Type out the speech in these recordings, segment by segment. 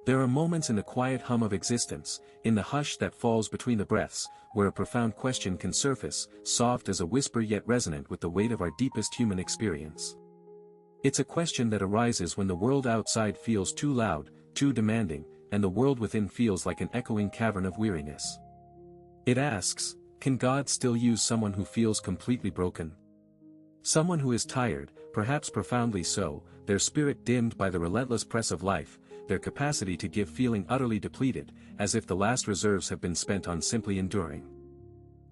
There are moments in the quiet hum of existence, in the hush that falls between the breaths, where a profound question can surface, soft as a whisper yet resonant with the weight of our deepest human experience. It's a question that arises when the world outside feels too loud, too demanding, and the world within feels like an echoing cavern of weariness. It asks, can God still use someone who feels completely broken? Someone who is tired, perhaps profoundly so, their spirit dimmed by the relentless press of life, their capacity to give feeling utterly depleted, as if the last reserves have been spent on simply enduring.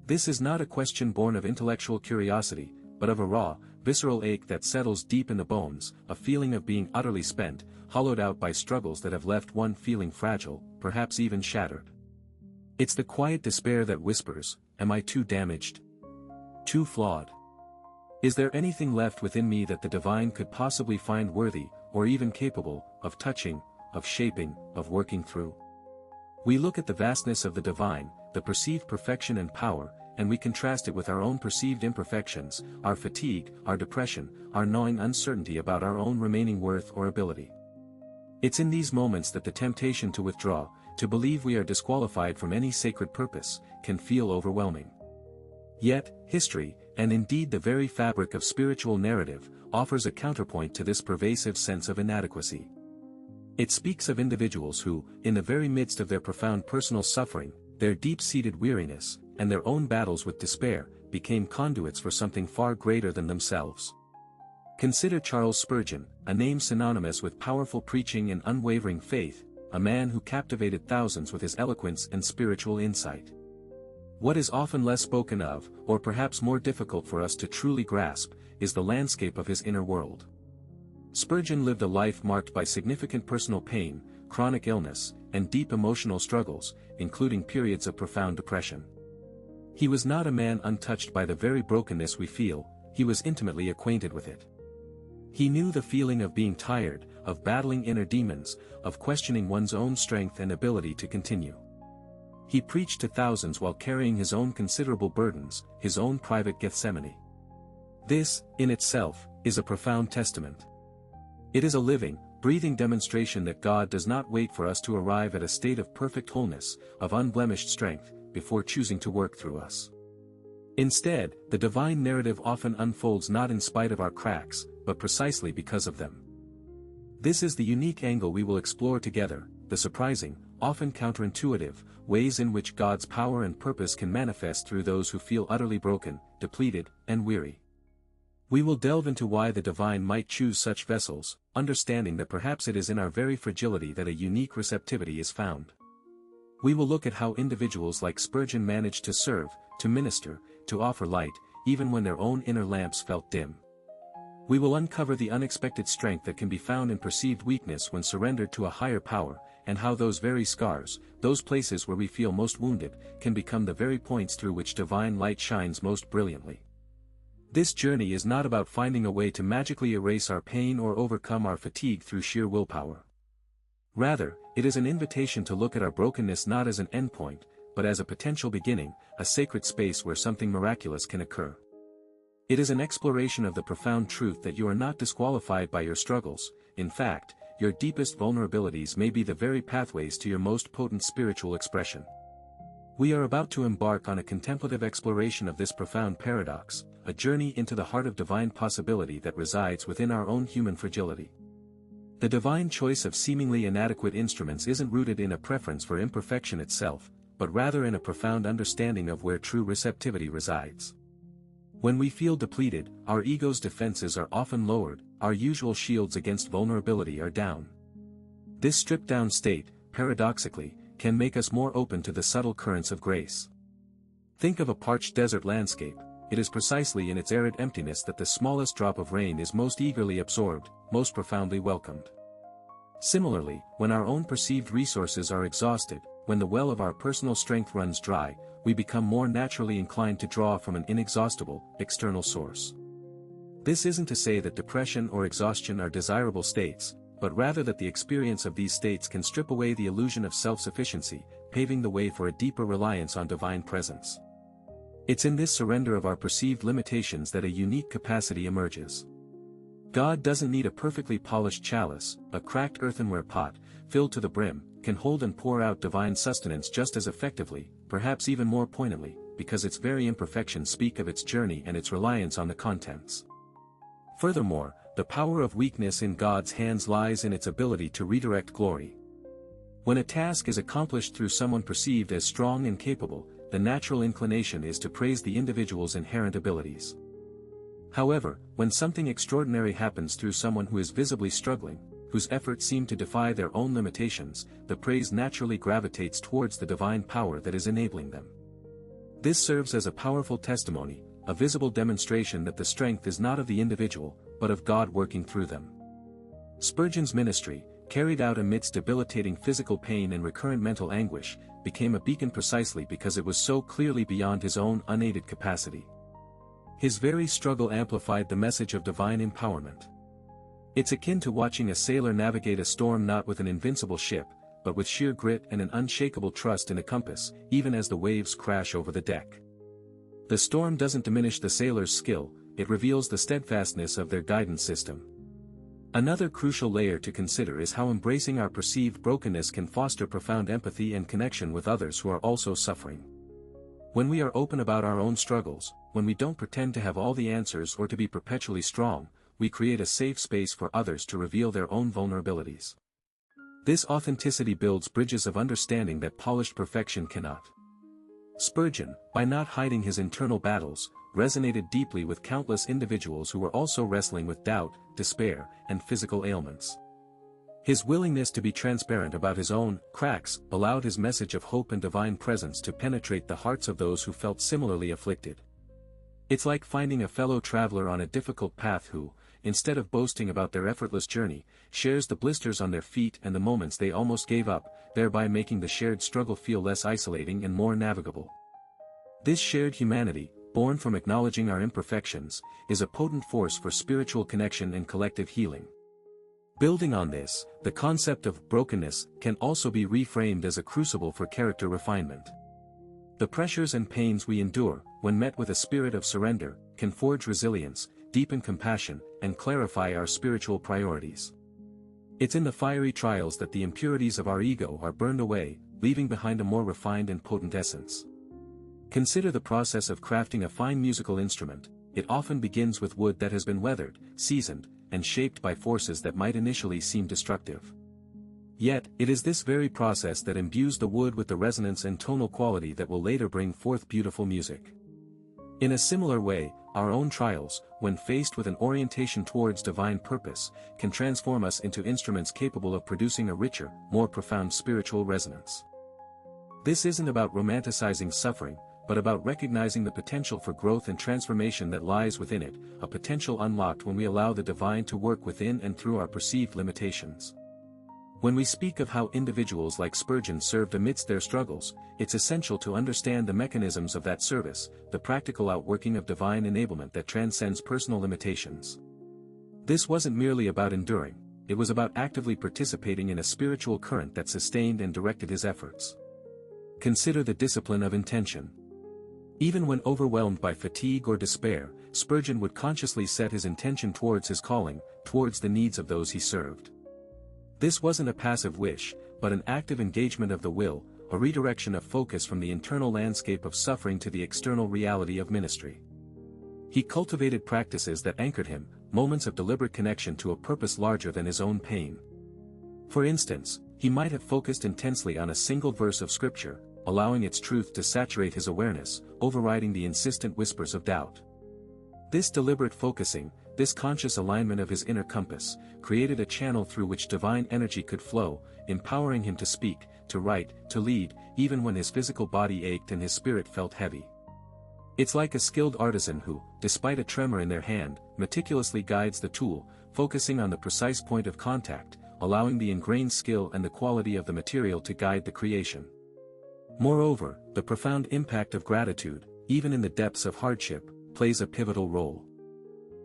This is not a question born of intellectual curiosity, but of a raw, visceral ache that settles deep in the bones, a feeling of being utterly spent, hollowed out by struggles that have left one feeling fragile, perhaps even shattered. It's the quiet despair that whispers, am I too damaged? Too flawed? Is there anything left within me that the divine could possibly find worthy, or even capable, of touching, of shaping, of working through? We look at the vastness of the divine, the perceived perfection and power, and we contrast it with our own perceived imperfections, our fatigue, our depression, our gnawing uncertainty about our own remaining worth or ability. It's in these moments that the temptation to withdraw, to believe we are disqualified from any sacred purpose, can feel overwhelming. Yet, history, and indeed the very fabric of spiritual narrative, offers a counterpoint to this pervasive sense of inadequacy. It speaks of individuals who, in the very midst of their profound personal suffering, their deep-seated weariness, and their own battles with despair, became conduits for something far greater than themselves. Consider Charles Spurgeon, a name synonymous with powerful preaching and unwavering faith, a man who captivated thousands with his eloquence and spiritual insight. What is often less spoken of, or perhaps more difficult for us to truly grasp, is the landscape of his inner world. Spurgeon lived a life marked by significant personal pain, chronic illness, and deep emotional struggles, including periods of profound depression. He was not a man untouched by the very brokenness we feel, he was intimately acquainted with it. He knew the feeling of being tired, of battling inner demons, of questioning one's own strength and ability to continue. He preached to thousands while carrying his own considerable burdens, his own private Gethsemane. This, in itself, is a profound testament. It is a living, breathing demonstration that God does not wait for us to arrive at a state of perfect wholeness, of unblemished strength, before choosing to work through us. Instead, the divine narrative often unfolds not in spite of our cracks, but precisely because of them. This is the unique angle we will explore together, the surprising, often counterintuitive, ways in which God's power and purpose can manifest through those who feel utterly broken, depleted, and weary. We will delve into why the divine might choose such vessels, understanding that perhaps it is in our very fragility that a unique receptivity is found. We will look at how individuals like Spurgeon managed to serve, to minister, to offer light, even when their own inner lamps felt dim. We will uncover the unexpected strength that can be found in perceived weakness when surrendered to a higher power, and how those very scars, those places where we feel most wounded, can become the very points through which divine light shines most brilliantly. This journey is not about finding a way to magically erase our pain or overcome our fatigue through sheer willpower. Rather, it is an invitation to look at our brokenness not as an endpoint, but as a potential beginning, a sacred space where something miraculous can occur. It is an exploration of the profound truth that you are not disqualified by your struggles. In fact, your deepest vulnerabilities may be the very pathways to your most potent spiritual expression. We are about to embark on a contemplative exploration of this profound paradox, a journey into the heart of divine possibility that resides within our own human fragility. The divine choice of seemingly inadequate instruments isn't rooted in a preference for imperfection itself, but rather in a profound understanding of where true receptivity resides. When we feel depleted, our ego's defenses are often lowered, our usual shields against vulnerability are down. This stripped-down state, paradoxically, can make us more open to the subtle currents of grace. Think of a parched desert landscape. It is precisely in its arid emptiness that the smallest drop of rain is most eagerly absorbed, most profoundly welcomed. Similarly, when our own perceived resources are exhausted, when the well of our personal strength runs dry, we become more naturally inclined to draw from an inexhaustible, external source. This isn't to say that depression or exhaustion are desirable states, but rather that the experience of these states can strip away the illusion of self-sufficiency, paving the way for a deeper reliance on divine presence. It's in this surrender of our perceived limitations that a unique capacity emerges. God doesn't need a perfectly polished chalice. A cracked earthenware pot, filled to the brim, can hold and pour out divine sustenance just as effectively, perhaps even more poignantly, because its very imperfections speak of its journey and its reliance on the contents. Furthermore, the power of weakness in God's hands lies in its ability to redirect glory. When a task is accomplished through someone perceived as strong and capable, the natural inclination is to praise the individual's inherent abilities. However, when something extraordinary happens through someone who is visibly struggling, whose efforts seem to defy their own limitations, the praise naturally gravitates towards the divine power that is enabling them. This serves as a powerful testimony, a visible demonstration that the strength is not of the individual, but of God working through them. Spurgeon's ministry, carried out amidst debilitating physical pain and recurrent mental anguish, became a beacon precisely because it was so clearly beyond his own unaided capacity. His very struggle amplified the message of divine empowerment. It's akin to watching a sailor navigate a storm not with an invincible ship, but with sheer grit and an unshakable trust in a compass, even as the waves crash over the deck. The storm doesn't diminish the sailor's skill, it reveals the steadfastness of their guidance system. Another crucial layer to consider is how embracing our perceived brokenness can foster profound empathy and connection with others who are also suffering. When we are open about our own struggles, when we don't pretend to have all the answers or to be perpetually strong, we create a safe space for others to reveal their own vulnerabilities. This authenticity builds bridges of understanding that polished perfection cannot. Spurgeon, by not hiding his internal battles, resonated deeply with countless individuals who were also wrestling with doubt, despair, and physical ailments. His willingness to be transparent about his own cracks allowed his message of hope and divine presence to penetrate the hearts of those who felt similarly afflicted. It's like finding a fellow traveler on a difficult path who, instead of boasting about their effortless journey, shares the blisters on their feet and the moments they almost gave up, thereby making the shared struggle feel less isolating and more navigable. This shared humanity, born from acknowledging our imperfections, is a potent force for spiritual connection and collective healing. Building on this, the concept of brokenness can also be reframed as a crucible for character refinement. The pressures and pains we endure, when met with a spirit of surrender, can forge resilience, deepen compassion, and clarify our spiritual priorities. It's in the fiery trials that the impurities of our ego are burned away, leaving behind a more refined and potent essence. Consider the process of crafting a fine musical instrument. It often begins with wood that has been weathered, seasoned, and shaped by forces that might initially seem destructive. Yet, it is this very process that imbues the wood with the resonance and tonal quality that will later bring forth beautiful music. In a similar way, our own trials, when faced with an orientation towards divine purpose, can transform us into instruments capable of producing a richer, more profound spiritual resonance. This isn't about romanticizing suffering, but about recognizing the potential for growth and transformation that lies within it, a potential unlocked when we allow the divine to work within and through our perceived limitations. When we speak of how individuals like Spurgeon served amidst their struggles, it's essential to understand the mechanisms of that service, the practical outworking of divine enablement that transcends personal limitations. This wasn't merely about enduring, it was about actively participating in a spiritual current that sustained and directed his efforts. Consider the discipline of intention. Even when overwhelmed by fatigue or despair, Spurgeon would consciously set his intention towards his calling, towards the needs of those he served. This wasn't a passive wish, but an active engagement of the will, a redirection of focus from the internal landscape of suffering to the external reality of ministry. He cultivated practices that anchored him, moments of deliberate connection to a purpose larger than his own pain. For instance, he might have focused intensely on a single verse of Scripture, allowing its truth to saturate his awareness, overriding the insistent whispers of doubt. This deliberate focusing, this conscious alignment of his inner compass, created a channel through which divine energy could flow, empowering him to speak, to write, to lead, even when his physical body ached and his spirit felt heavy. It's like a skilled artisan who, despite a tremor in their hand, meticulously guides the tool, focusing on the precise point of contact, allowing the ingrained skill and the quality of the material to guide the creation. Moreover, the profound impact of gratitude, even in the depths of hardship, plays a pivotal role.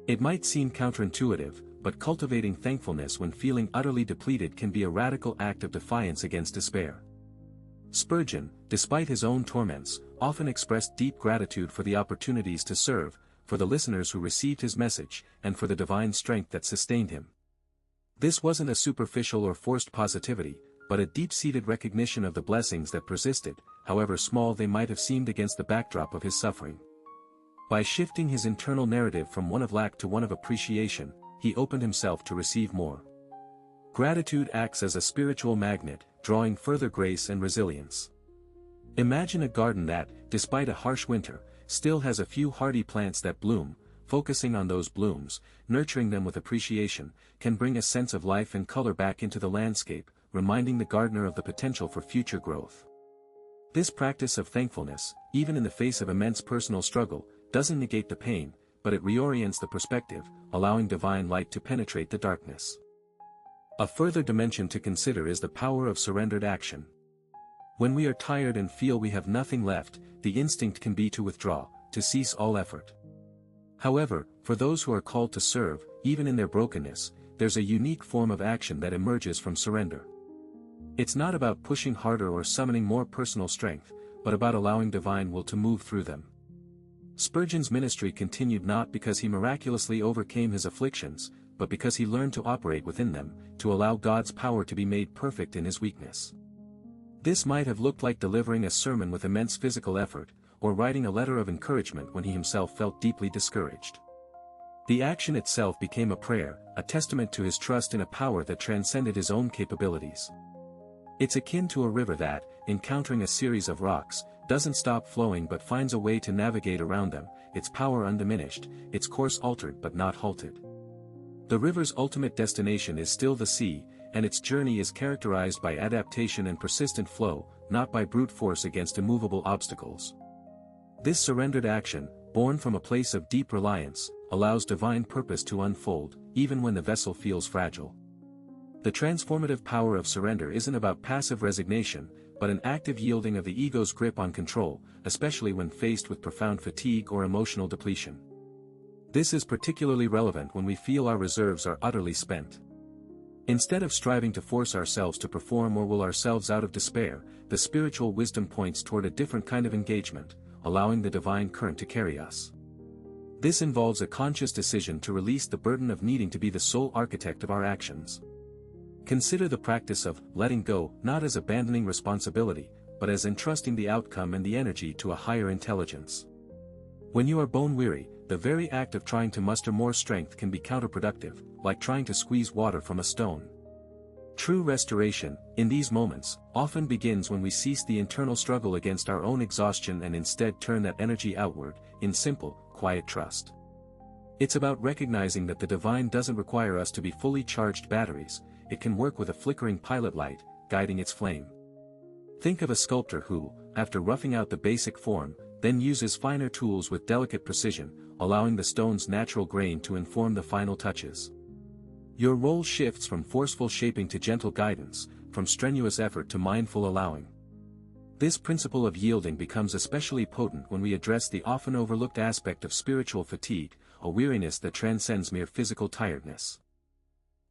It might seem counterintuitive, but cultivating thankfulness when feeling utterly depleted can be a radical act of defiance against despair. Spurgeon, despite his own torments, often expressed deep gratitude for the opportunities to serve, for the listeners who received his message, and for the divine strength that sustained him. This wasn't a superficial or forced positivity, but a deep-seated recognition of the blessings that persisted, however small they might have seemed against the backdrop of his suffering. By shifting his internal narrative from one of lack to one of appreciation, he opened himself to receive more. Gratitude acts as a spiritual magnet, drawing further grace and resilience. Imagine a garden that, despite a harsh winter, still has a few hardy plants that bloom. Focusing on those blooms, nurturing them with appreciation, can bring a sense of life and color back into the landscape, reminding the gardener of the potential for future growth. This practice of thankfulness, even in the face of immense personal struggle, doesn't negate the pain, but it reorients the perspective, allowing divine light to penetrate the darkness. A further dimension to consider is the power of surrendered action. When we are tired and feel we have nothing left, the instinct can be to withdraw, to cease all effort. However, for those who are called to serve, even in their brokenness, there's a unique form of action that emerges from surrender. It's not about pushing harder or summoning more personal strength, but about allowing divine will to move through them. Spurgeon's ministry continued not because he miraculously overcame his afflictions, but because he learned to operate within them, to allow God's power to be made perfect in his weakness. This might have looked like delivering a sermon with immense physical effort, or writing a letter of encouragement when he himself felt deeply discouraged. The action itself became a prayer, a testament to his trust in a power that transcended his own capabilities. It's akin to a river that, encountering a series of rocks, doesn't stop flowing but finds a way to navigate around them, its power undiminished, its course altered but not halted. The river's ultimate destination is still the sea, and its journey is characterized by adaptation and persistent flow, not by brute force against immovable obstacles. This surrendered action, born from a place of deep reliance, allows divine purpose to unfold, even when the vessel feels fragile. The transformative power of surrender isn't about passive resignation, but an active yielding of the ego's grip on control, especially when faced with profound fatigue or emotional depletion. This is particularly relevant when we feel our reserves are utterly spent. Instead of striving to force ourselves to perform or will ourselves out of despair, the spiritual wisdom points toward a different kind of engagement, allowing the divine current to carry us. This involves a conscious decision to release the burden of needing to be the sole architect of our actions. Consider the practice of letting go not as abandoning responsibility, but as entrusting the outcome and the energy to a higher intelligence. When you are bone-weary, the very act of trying to muster more strength can be counterproductive, like trying to squeeze water from a stone. True restoration, in these moments, often begins when we cease the internal struggle against our own exhaustion and instead turn that energy outward, in simple, quiet trust. It's about recognizing that the divine doesn't require us to be fully charged batteries. It can work with a flickering pilot light, guiding its flame. Think of a sculptor who, after roughing out the basic form, then uses finer tools with delicate precision, allowing the stone's natural grain to inform the final touches. Your role shifts from forceful shaping to gentle guidance, from strenuous effort to mindful allowing. This principle of yielding becomes especially potent when we address the often overlooked aspect of spiritual fatigue, a weariness that transcends mere physical tiredness.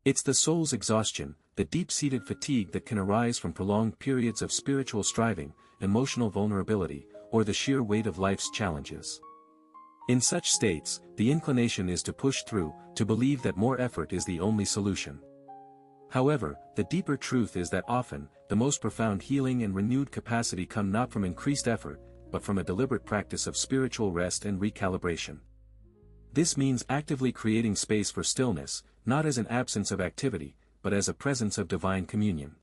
It's the soul's exhaustion, the deep-seated fatigue that can arise from prolonged periods of spiritual striving, emotional vulnerability, or the sheer weight of life's challenges. In such states, the inclination is to push through, to believe that more effort is the only solution. However, the deeper truth is that often, the most profound healing and renewed capacity come not from increased effort, but from a deliberate practice of spiritual rest and recalibration. This means actively creating space for stillness, not as an absence of activity, but as a presence of divine communion.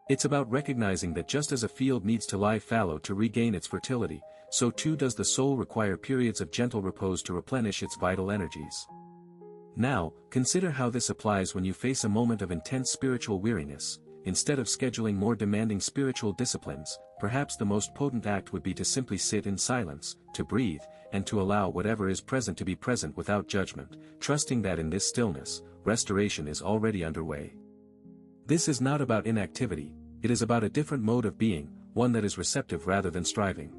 It's about recognizing that just as a field needs to lie fallow to regain its fertility, so too does the soul require periods of gentle repose to replenish its vital energies. Now, consider how this applies when you face a moment of intense spiritual weariness. Instead of scheduling more demanding spiritual disciplines, perhaps the most potent act would be to simply sit in silence, to breathe, and to allow whatever is present to be present without judgment, trusting that in this stillness, restoration is already underway. This is not about inactivity, it is about a different mode of being, one that is receptive rather than striving.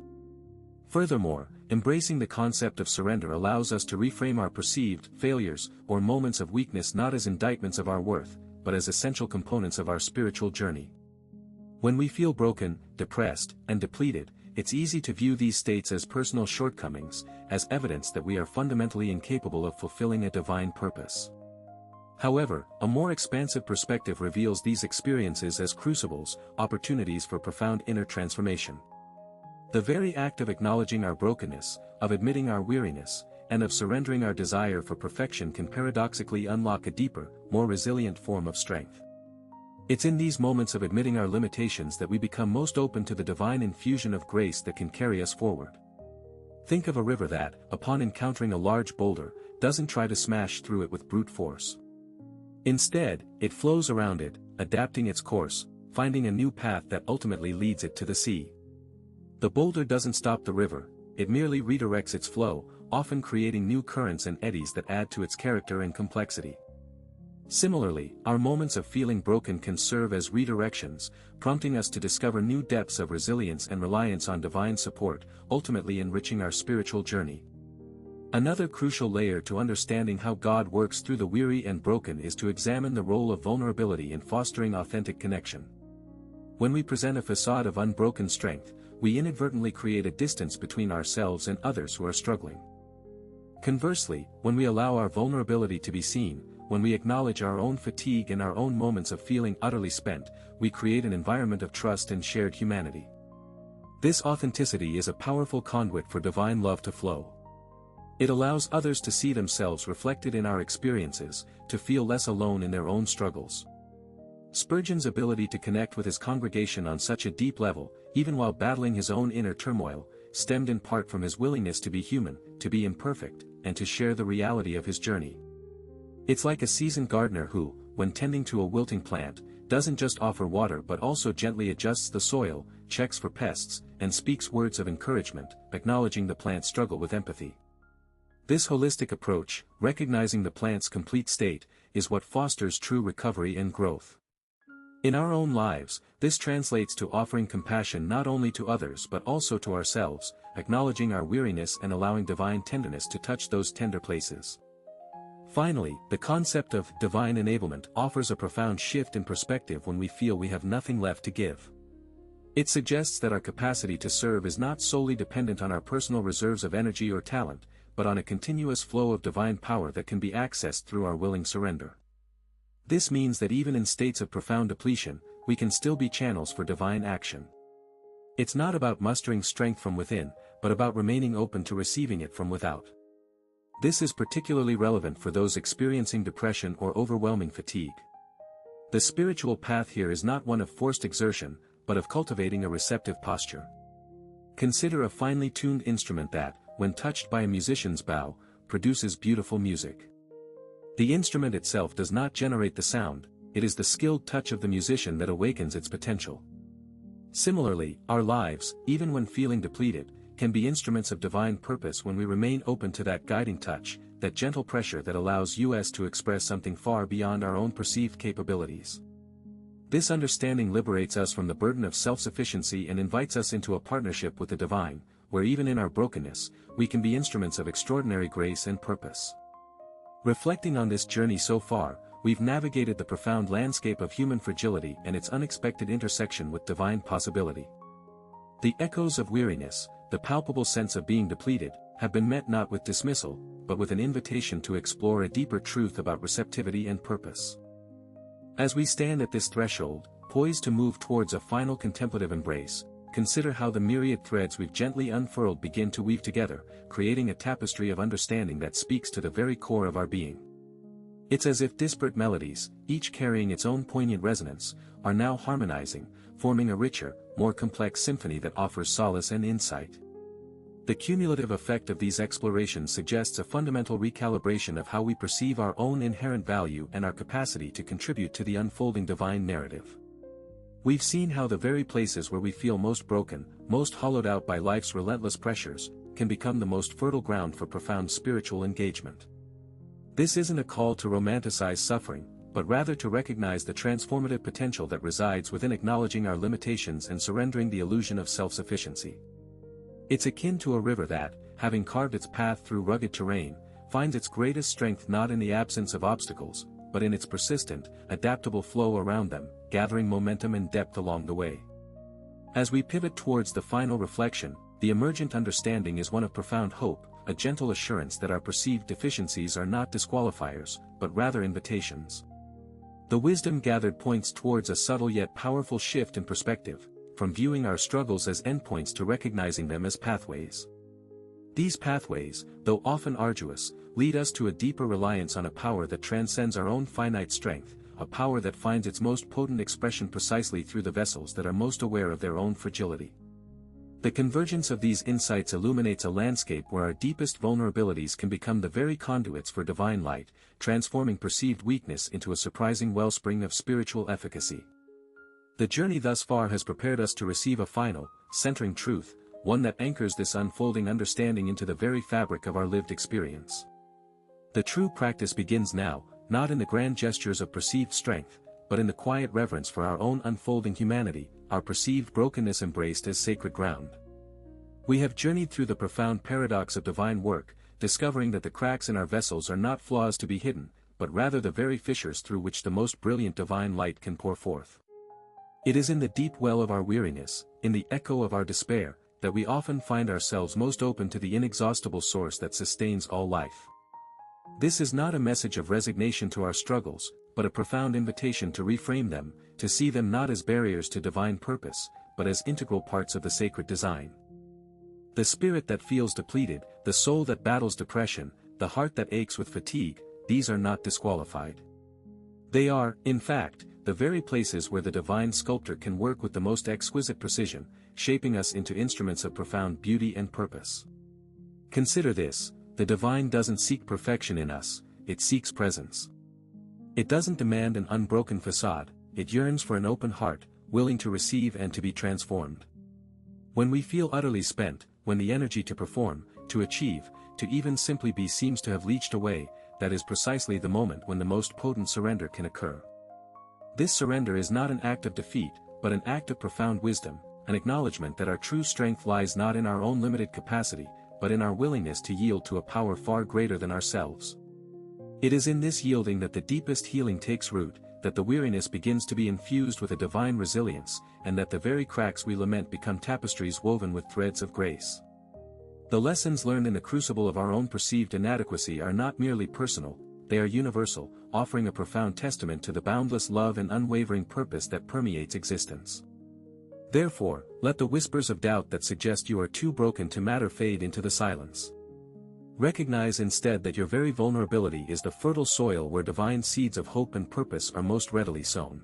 Furthermore, embracing the concept of surrender allows us to reframe our perceived failures or moments of weakness not as indictments of our worth, but as essential components of our spiritual journey. When we feel broken, depressed, and depleted, it's easy to view these states as personal shortcomings, as evidence that we are fundamentally incapable of fulfilling a divine purpose. However, a more expansive perspective reveals these experiences as crucibles, opportunities for profound inner transformation. The very act of acknowledging our brokenness, of admitting our weariness, and of surrendering our desire for perfection can paradoxically unlock a deeper, more resilient form of strength. It's in these moments of admitting our limitations that we become most open to the divine infusion of grace that can carry us forward. Think of a river that, upon encountering a large boulder, doesn't try to smash through it with brute force. Instead, it flows around it, adapting its course, finding a new path that ultimately leads it to the sea. The boulder doesn't stop the river, it merely redirects its flow, often creating new currents and eddies that add to its character and complexity. Similarly, our moments of feeling broken can serve as redirections, prompting us to discover new depths of resilience and reliance on divine support, ultimately enriching our spiritual journey. Another crucial layer to understanding how God works through the weary and broken is to examine the role of vulnerability in fostering authentic connection. When we present a facade of unbroken strength, we inadvertently create a distance between ourselves and others who are struggling. Conversely, when we allow our vulnerability to be seen, when we acknowledge our own fatigue and our own moments of feeling utterly spent, we create an environment of trust and shared humanity. This authenticity is a powerful conduit for divine love to flow. It allows others to see themselves reflected in our experiences, to feel less alone in their own struggles. Spurgeon's ability to connect with his congregation on such a deep level, even while battling his own inner turmoil, stemmed in part from his willingness to be human, to be imperfect, and to share the reality of his journey. It's like a seasoned gardener who, when tending to a wilting plant, doesn't just offer water but also gently adjusts the soil, checks for pests, and speaks words of encouragement, acknowledging the plant's struggle with empathy. This holistic approach, recognizing the plant's complete state, is what fosters true recovery and growth. In our own lives, this translates to offering compassion not only to others but also to ourselves, acknowledging our weariness and allowing divine tenderness to touch those tender places. Finally, the concept of divine enablement offers a profound shift in perspective when we feel we have nothing left to give. It suggests that our capacity to serve is not solely dependent on our personal reserves of energy or talent, but on a continuous flow of divine power that can be accessed through our willing surrender. This means that even in states of profound depletion, we can still be channels for divine action. It's not about mustering strength from within, but about remaining open to receiving it from without. This is particularly relevant for those experiencing depression or overwhelming fatigue. The spiritual path here is not one of forced exertion, but of cultivating a receptive posture. Consider a finely tuned instrument that, when touched by a musician's bow, produces beautiful music. The instrument itself does not generate the sound, it is the skilled touch of the musician that awakens its potential. Similarly, our lives, even when feeling depleted, can be instruments of divine purpose when we remain open to that guiding touch, that gentle pressure that allows us to express something far beyond our own perceived capabilities. This understanding liberates us from the burden of self-sufficiency and invites us into a partnership with the divine, where even in our brokenness, we can be instruments of extraordinary grace and purpose. Reflecting on this journey so far, we've navigated the profound landscape of human fragility and its unexpected intersection with divine possibility. The echoes of weariness, the palpable sense of being depleted, have been met not with dismissal, but with an invitation to explore a deeper truth about receptivity and purpose. As we stand at this threshold, poised to move towards a final contemplative embrace, consider how the myriad threads we've gently unfurled begin to weave together, creating a tapestry of understanding that speaks to the very core of our being. It's as if disparate melodies, each carrying its own poignant resonance, are now harmonizing, forming a richer, more complex symphony that offers solace and insight. The cumulative effect of these explorations suggests a fundamental recalibration of how we perceive our own inherent value and our capacity to contribute to the unfolding divine narrative. We've seen how the very places where we feel most broken, most hollowed out by life's relentless pressures, can become the most fertile ground for profound spiritual engagement. This isn't a call to romanticize suffering, but rather to recognize the transformative potential that resides within acknowledging our limitations and surrendering the illusion of self-sufficiency. It's akin to a river that, having carved its path through rugged terrain, finds its greatest strength not in the absence of obstacles, but in its persistent, adaptable flow around them, gathering momentum and depth along the way. As we pivot towards the final reflection, the emergent understanding is one of profound hope, a gentle assurance that our perceived deficiencies are not disqualifiers, but rather invitations. The wisdom gathered points towards a subtle yet powerful shift in perspective, from viewing our struggles as endpoints to recognizing them as pathways. These pathways, though often arduous, lead us to a deeper reliance on a power that transcends our own finite strength, a power that finds its most potent expression precisely through the vessels that are most aware of their own fragility. The convergence of these insights illuminates a landscape where our deepest vulnerabilities can become the very conduits for divine light, transforming perceived weakness into a surprising wellspring of spiritual efficacy. The journey thus far has prepared us to receive a final, centering truth, one that anchors this unfolding understanding into the very fabric of our lived experience. The true practice begins now, not in the grand gestures of perceived strength, but in the quiet reverence for our own unfolding humanity, our perceived brokenness embraced as sacred ground. We have journeyed through the profound paradox of divine work, discovering that the cracks in our vessels are not flaws to be hidden, but rather the very fissures through which the most brilliant divine light can pour forth. It is in the deep well of our weariness, in the echo of our despair, that we often find ourselves most open to the inexhaustible source that sustains all life. This is not a message of resignation to our struggles, but a profound invitation to reframe them, to see them not as barriers to divine purpose, but as integral parts of the sacred design. The spirit that feels depleted, the soul that battles depression, the heart that aches with fatigue, these are not disqualified. They are, in fact, the very places where the divine sculptor can work with the most exquisite precision, shaping us into instruments of profound beauty and purpose. Consider this: the divine doesn't seek perfection in us, it seeks presence. It doesn't demand an unbroken facade, it yearns for an open heart, willing to receive and to be transformed. When we feel utterly spent, when the energy to perform, to achieve, to even simply be seems to have leached away, that is precisely the moment when the most potent surrender can occur. This surrender is not an act of defeat, but an act of profound wisdom, an acknowledgement that our true strength lies not in our own limited capacity, but in our willingness to yield to a power far greater than ourselves. It is in this yielding that the deepest healing takes root, that the weariness begins to be infused with a divine resilience, and that the very cracks we lament become tapestries woven with threads of grace. The lessons learned in the crucible of our own perceived inadequacy are not merely personal, they are universal, offering a profound testament to the boundless love and unwavering purpose that permeates existence. Therefore, let the whispers of doubt that suggest you are too broken to matter fade into the silence. Recognize instead that your very vulnerability is the fertile soil where divine seeds of hope and purpose are most readily sown.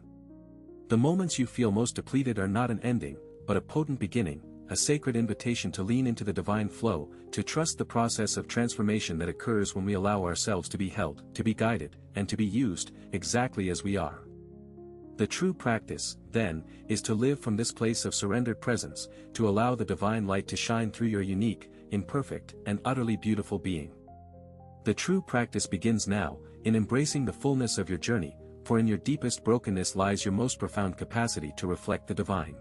The moments you feel most depleted are not an ending, but a potent beginning, a sacred invitation to lean into the divine flow, to trust the process of transformation that occurs when we allow ourselves to be held, to be guided, and to be used, exactly as we are. The true practice, then, is to live from this place of surrendered presence, to allow the divine light to shine through your unique, imperfect, and utterly beautiful being. The true practice begins now, in embracing the fullness of your journey, for in your deepest brokenness lies your most profound capacity to reflect the divine.